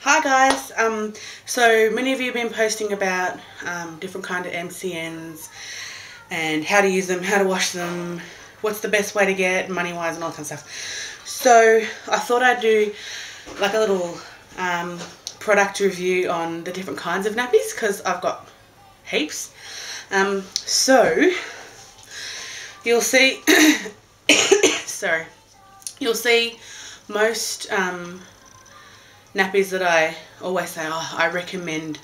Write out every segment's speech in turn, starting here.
Hi guys, so many of you have been posting about different kind of MCNs and how to use them, how to wash them, what's the best way to get money wise and all that kind of stuff. So I thought I'd do like a little product review on the different kinds of nappies because I've got heaps. So you'll see, sorry, you'll see most nappies that I always say, oh, I recommend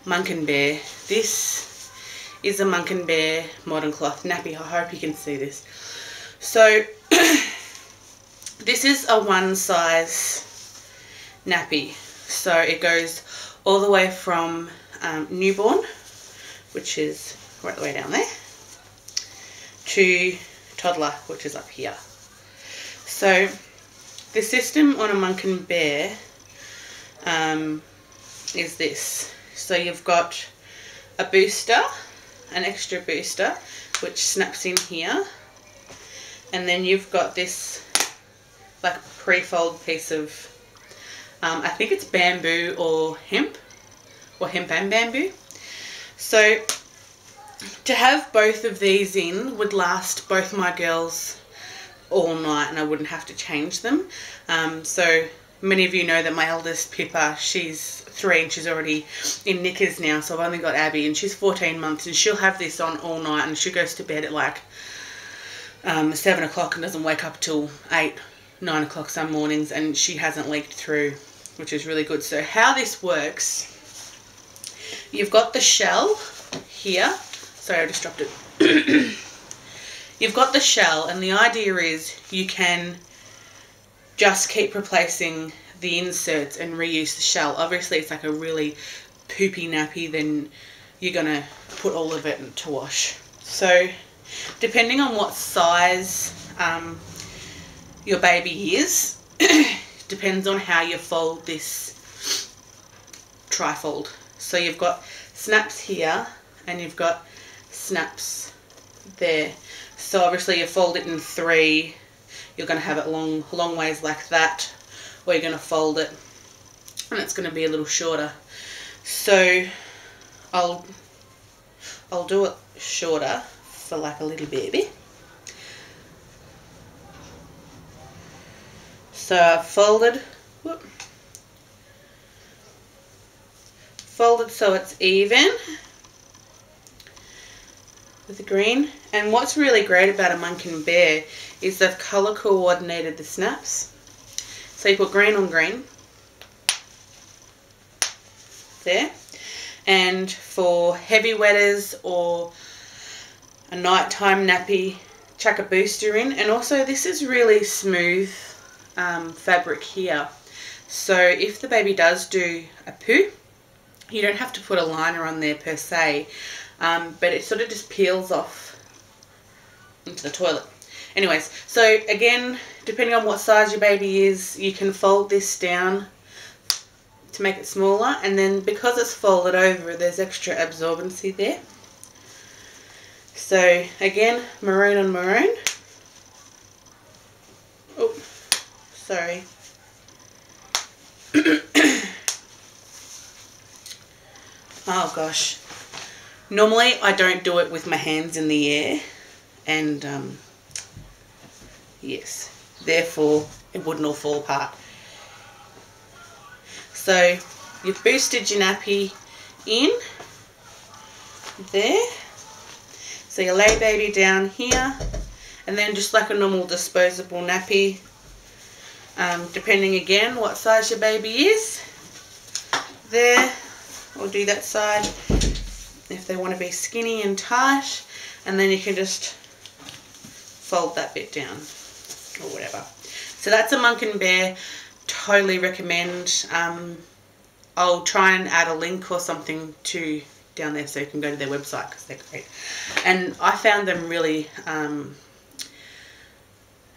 Monk & Bear. This is a Monk & Bear modern cloth nappy. I hope you can see this. So this is a one size nappy. So it goes all the way from newborn, which is right the way down there, to toddler, which is up here. So the system on a Monk & Bear is this. So you've got a booster, an extra booster, which snaps in here, and then you've got this like pre-fold piece of I think it's bamboo or hemp and bamboo. So to have both of these in would last both my girls all night and I wouldn't have to change them. So many of you know that my eldest Pippa, she's 3 and she's already in knickers now, so I've only got Abby and she's 14 months and she'll have this on all night, and she goes to bed at like 7 o'clock and doesn't wake up till 8, 9 o'clock some mornings, and she hasn't leaked through, which is really good. So how this works, you've got the shell here. Sorry, I just dropped it. You've got the shell, and the idea is you can just keep replacing the inserts and reuse the shell. Obviously, it's like a really poopy nappy, then you're going to put all of it to wash. So depending on what size your baby is, depends on how you fold this trifold. So you've got snaps here and you've got snaps there. So obviously you fold it in 3. You're going to have it long ways like that, or you're going to fold it and it's going to be a little shorter. So I'll do it shorter for like a little baby. So I've folded so it's even with the green. And what's really great about a Monk & Bear is they've colour coordinated the snaps. So you put green on green there, and for heavy wetters or a nighttime nappy, chuck a booster in. And also this is really smooth fabric here, so if the baby does do a poo, you don't have to put a liner on there per se, but it sort of just peels off into the toilet. Anyways, so again, depending on what size your baby is, you can fold this down to make it smaller, and then because it's folded over, there's extra absorbency there. So again, maroon on maroon. Oh, sorry. Oh gosh. Normally I don't do it with my hands in the air, and yes, therefore it wouldn't all fall apart. So you've boosted your nappy in there. So you lay baby down here, and then just like a normal disposable nappy, depending again what size your baby is, there, or do that side if they want to be skinny and tight, and then you can just fold that bit down or whatever. So that's a Monk & Bear. Totally recommend. I'll try and add a link or something to down there so you can go to their website because they're great. And I found them really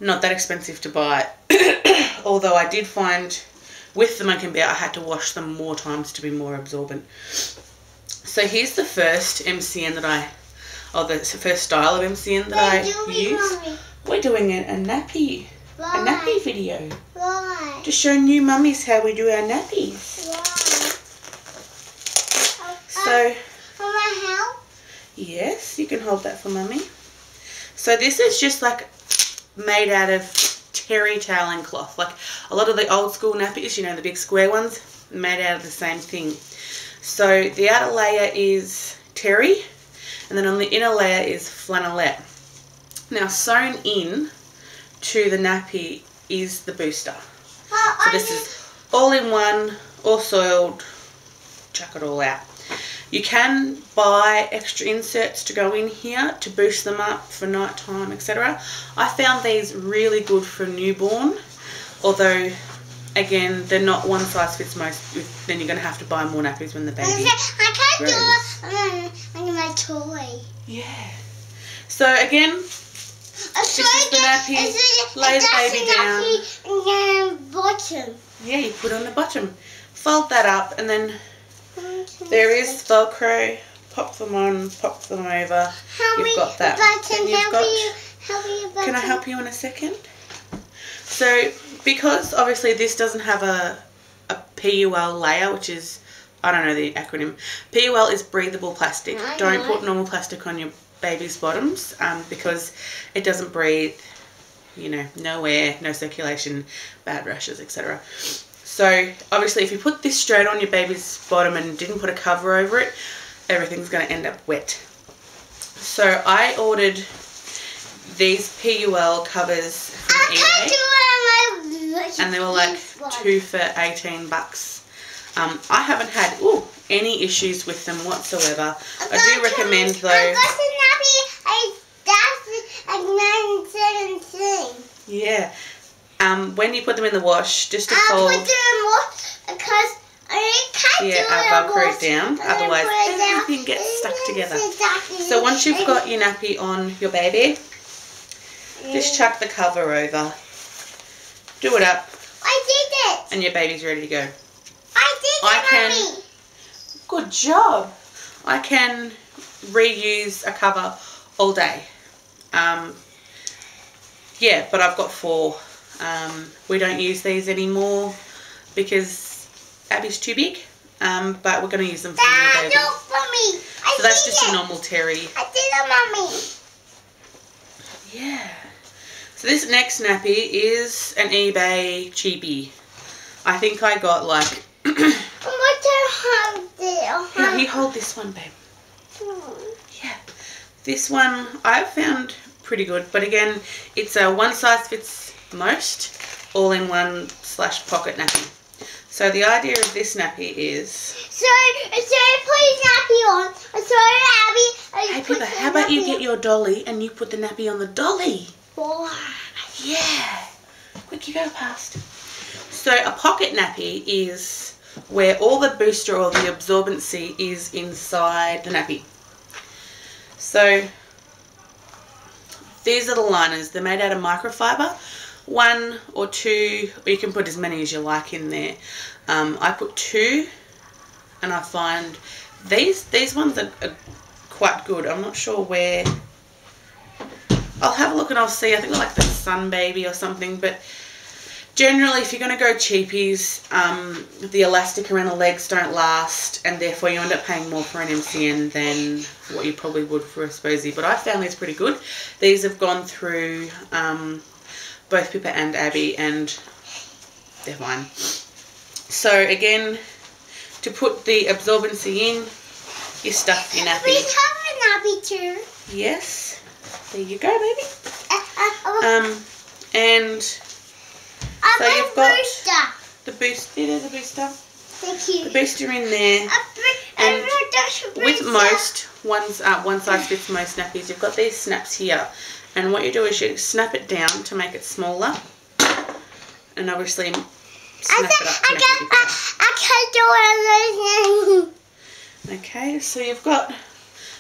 not that expensive to buy, although I did find with the Monk & Bear I had to wash them more times to be more absorbent. So here's the first MCN that the first style of MCN that I use. We're doing a nappy. a nappy video. Why? To show new mummies how we do our nappies. Why? So, Mama, help? yes, you can hold that for mummy. So this is just like made out of terry toweling cloth. Like a lot of the old school nappies, you know, the big square ones, made out of the same thing. So the outer layer is terry, and then on the inner layer is flannelette. Now sewn in to the nappy is the booster. So this is all in one, all soiled, chuck it all out. You can buy extra inserts to go in here to boost them up for night time, etc. I found these really good for newborn, although again they're not one size fits most. Then you're going to have to buy more nappies when the baby grows. I can't do it on my toy. Yeah. So again, this is the nappy. Lay the baby down. And bottom. Yeah, you put on the bottom. Fold that up, and then there is Velcro. Pop them on, pop them over. You've got that. Button, Can I help you in a second? So, because obviously this doesn't have a PUL layer, which is, I don't know the acronym. PUL is breathable plastic. Don't put normal plastic on your baby's bottoms because it doesn't breathe, you know, no air, no circulation, bad rashes, etc. So obviously if you put this straight on your baby's bottom and didn't put a cover over it, everything's going to end up wet. So I ordered these PUL covers from eBay, and they were like 2 for $18. I haven't had any issues with them whatsoever. I do recommend though. Yeah. When you put them in the wash, just to fold. I put them in the wash because I can't do I'll Velcro it down. Otherwise, everything gets stuck together. So once you've got your nappy on your baby, just chuck the cover over. Do it up. I did it. And your baby's ready to go. I did it, Mommy. Good job. I can reuse a cover all day. Yeah, but I've got 4. We don't use these anymore because Abby's too big, but we're going to use them for the baby. For me. So that's just a normal terry. I did it, Mommy. Yeah. So this next nappy is an eBay cheapie. I think I got like... Here, you hold this one, babe. Yeah. This one I've found pretty good, but again, it's a one size fits most, all in one / pocket nappy. So the idea of this nappy is... So put nappy on. Abby. Hey, Pippa, how about you get your dolly and you put the nappy on the dolly? Boy. Yeah. Quick, you go past. So a pocket nappy is where all the booster or the absorbency is inside the nappy. So these are the liners. They're made out of microfiber. 1 or 2, or you can put as many as you like in there. I put 2, and I find these ones are quite good. I'm not sure where. I'll have a look and I'll see. I think they're like the Sun Baby or something, but generally if you're going to go cheapies, the elastic around the legs don't last, and therefore you end up paying more for an MCN than what you probably would for a Sposy. But I found these pretty good. These have gone through both Pippa and Abby, and they're fine. So again, to put the absorbency in, you stuff your nappy. We have a nappy too. Yes. There you go, baby. And so you've got the booster. There's a booster. Thank you. The booster in there. And with most one size fits most nappies, you've got these snaps here. And what you do is you snap it down to make it smaller. And obviously snap it up to make it bigger. I can't do it. Okay, so you've got...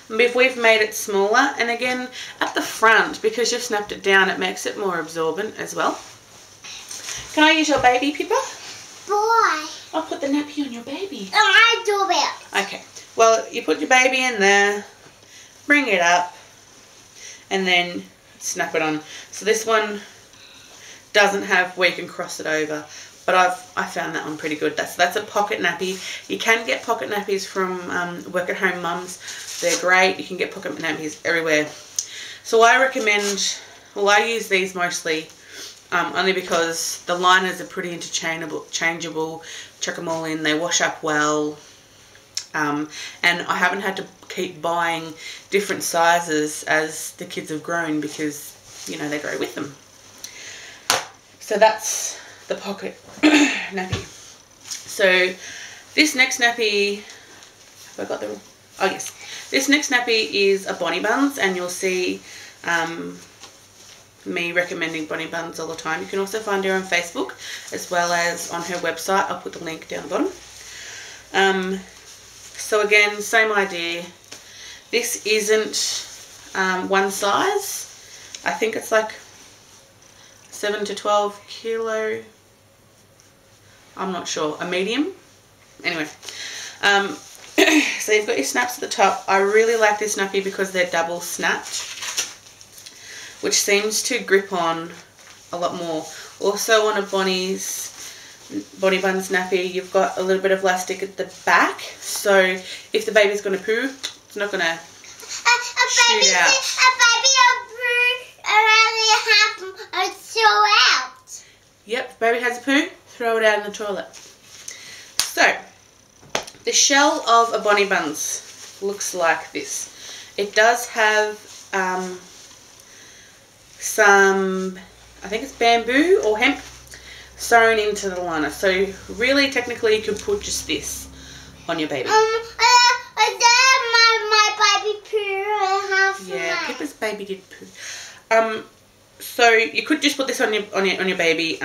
We've made it smaller, and again at the front, because you've snapped it down, it makes it more absorbent as well. Can I use your baby, Pippa? Boy. I'll put the nappy on your baby. I do it. Okay, well you put your baby in there, bring it up, and then snap it on. So this one doesn't have where you can cross it over. But I found that one pretty good. That's a pocket nappy. You can get pocket nappies from work at home mums. They're great. You can get pocket nappies everywhere. So I recommend, well, I use these mostly only because the liners are pretty changeable. Chuck them all in. They wash up well. And I haven't had to keep buying different sizes as the kids have grown because, you know, they grow with them. So that's the pocket nappy. So this next nappy, have I got the, oh yes, this next nappy is a Bonnie Buns, and you'll see me recommending Bonnie Buns all the time. You can also find her on Facebook as well as on her website. I'll put the link down the bottom. So again, same idea. This isn't one size. I think it's like 7 to 12 kilo. I'm not sure. A medium. Anyway. So you've got your snaps at the top. I really like this nappy because they're double snapped, which seems to grip on a lot more. Also on a Bonnie Buns nappy, you've got a little bit of elastic at the back, so if the baby's going to poo, it's not going to shoot out. A baby will poo around and throw out. Yep, if baby has a poo, throw it out in the toilet. So, the shell of a Bonnie Buns looks like this. It does have some, I think it's bamboo or hemp, sewn into the liner. So really, technically, you could put just this on your baby. My baby poo. Yeah, Pippa's baby did poo. So you could just put this on your baby.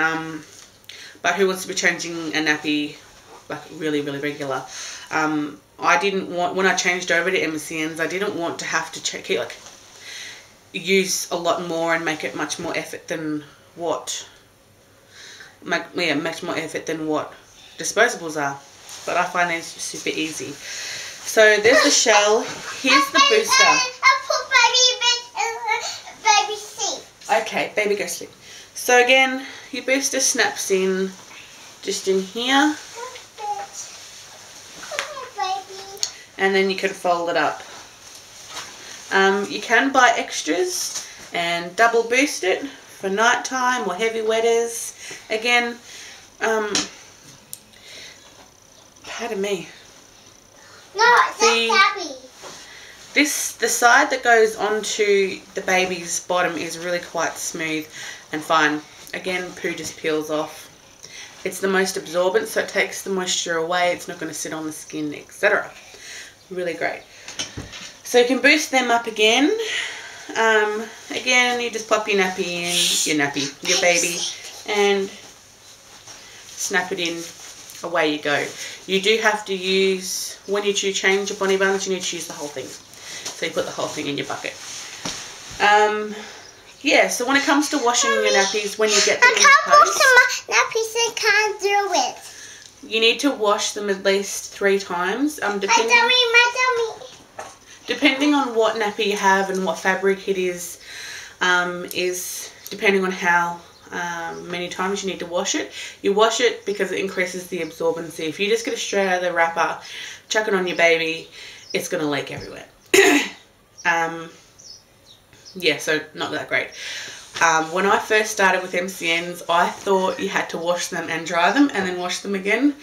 But who wants to be changing a nappy like really regular? I didn't want, when I changed over to MCNs, I didn't want to have to use a lot more and make it much more effort than what. Much more effort than what disposables are, but I find these super easy. So there's the shell. Here's the booster. I'll put baby sleep. Okay, baby go sleep. So again, your booster snaps in just in here, and then you can fold it up. You can buy extras and double boost it for nighttime or heavy wetters. Again, pardon me. No, that's happy. The side that goes onto the baby's bottom is really quite smooth and fine. Again, poo just peels off. It's the most absorbent, so it takes the moisture away. It's not going to sit on the skin, etc. Really great. So you can boost them up again. Again, you just pop your nappy in, your baby, and snap it in. Away you go. You do have to use, when you change your Bonnie Buns, you need to use the whole thing. So you put the whole thing in your bucket. Yeah, so when it comes to washing your nappies, when you get them in I can't post, wash my nappies, I can't do it. you need to wash them at least 3 times. Depending on what nappy you have and what fabric it is depending on how many times you need to wash it. You wash it because it increases the absorbency. If you just get it straight out of the wrapper, chuck it on your baby, it's going to leak everywhere. Yeah, so not that great. When I first started with MCNs, I thought you had to wash them and dry them and then wash them again.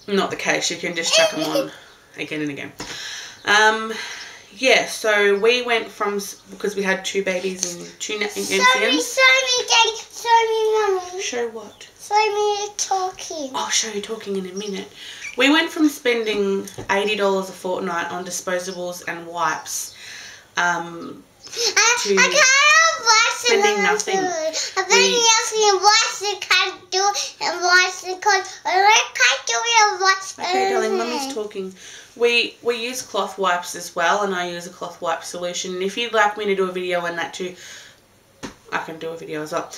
Not the case. You can just chuck them on again and again. Yeah, so we went from, because we had 2 babies and 2 MCNs. Show me, Daddy. Show me, Mummy. Show what? Show me talking. I'll show you talking in a minute. We went from spending $80 a fortnight on disposables and wipes to spending nothing. I've been asking what's the can't do and what's the cause. I can't do it and what's. Okay, darling, Mummy's talking. We use cloth wipes as well, and I use a cloth wipe solution. And if you'd like me to do a video on that too, I can do a video as well.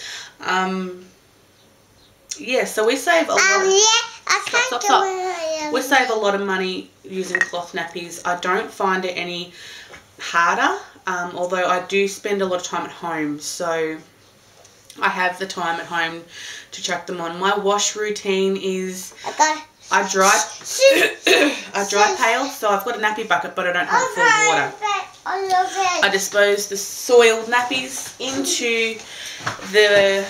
Yeah, so we save a lot. We save a lot of money using cloth nappies. I don't find it any harder, although I do spend a lot of time at home, so I have the time at home to chuck them on. My wash routine is I dry pail, so I've got a nappy bucket but I don't have it full of water. I dispose the soiled nappies into the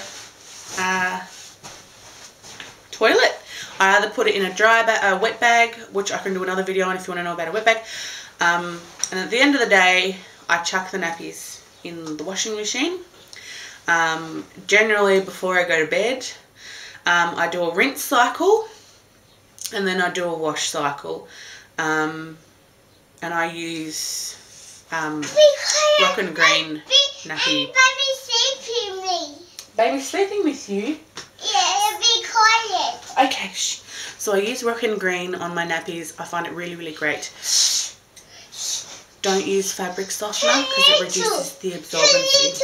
toilet. I either put it in a wet bag, which I can do another video on if you want to know about a wet bag. And at the end of the day, I chuck the nappies in the washing machine. Generally before I go to bed, I do a rinse cycle and then I do a wash cycle. And I use rock and green nappy. Baby's sleeping with me. Baby's sleeping with you? Yeah, be quiet. Okay, shh. So I use rock and green on my nappies. I find it really, really great. Don't use fabric softener because it reduces the absorbency.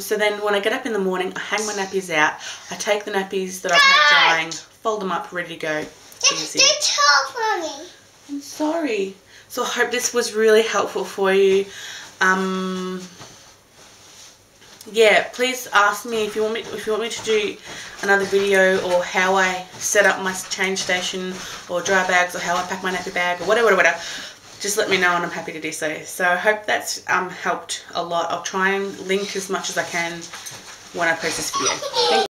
So then when I get up in the morning, I hang my nappies out. I take the nappies that I've had drying, fold them up, ready to go. Easy. I'm sorry. So I hope this was really helpful for you. Yeah, please ask me if you want me to do another video, or how I set up my change station or dry bags, or how I pack my nappy bag, or whatever. Just let me know and I'm happy to do so. So I hope that's helped a lot. I'll try and link as much as I can when I post this video. Thank you.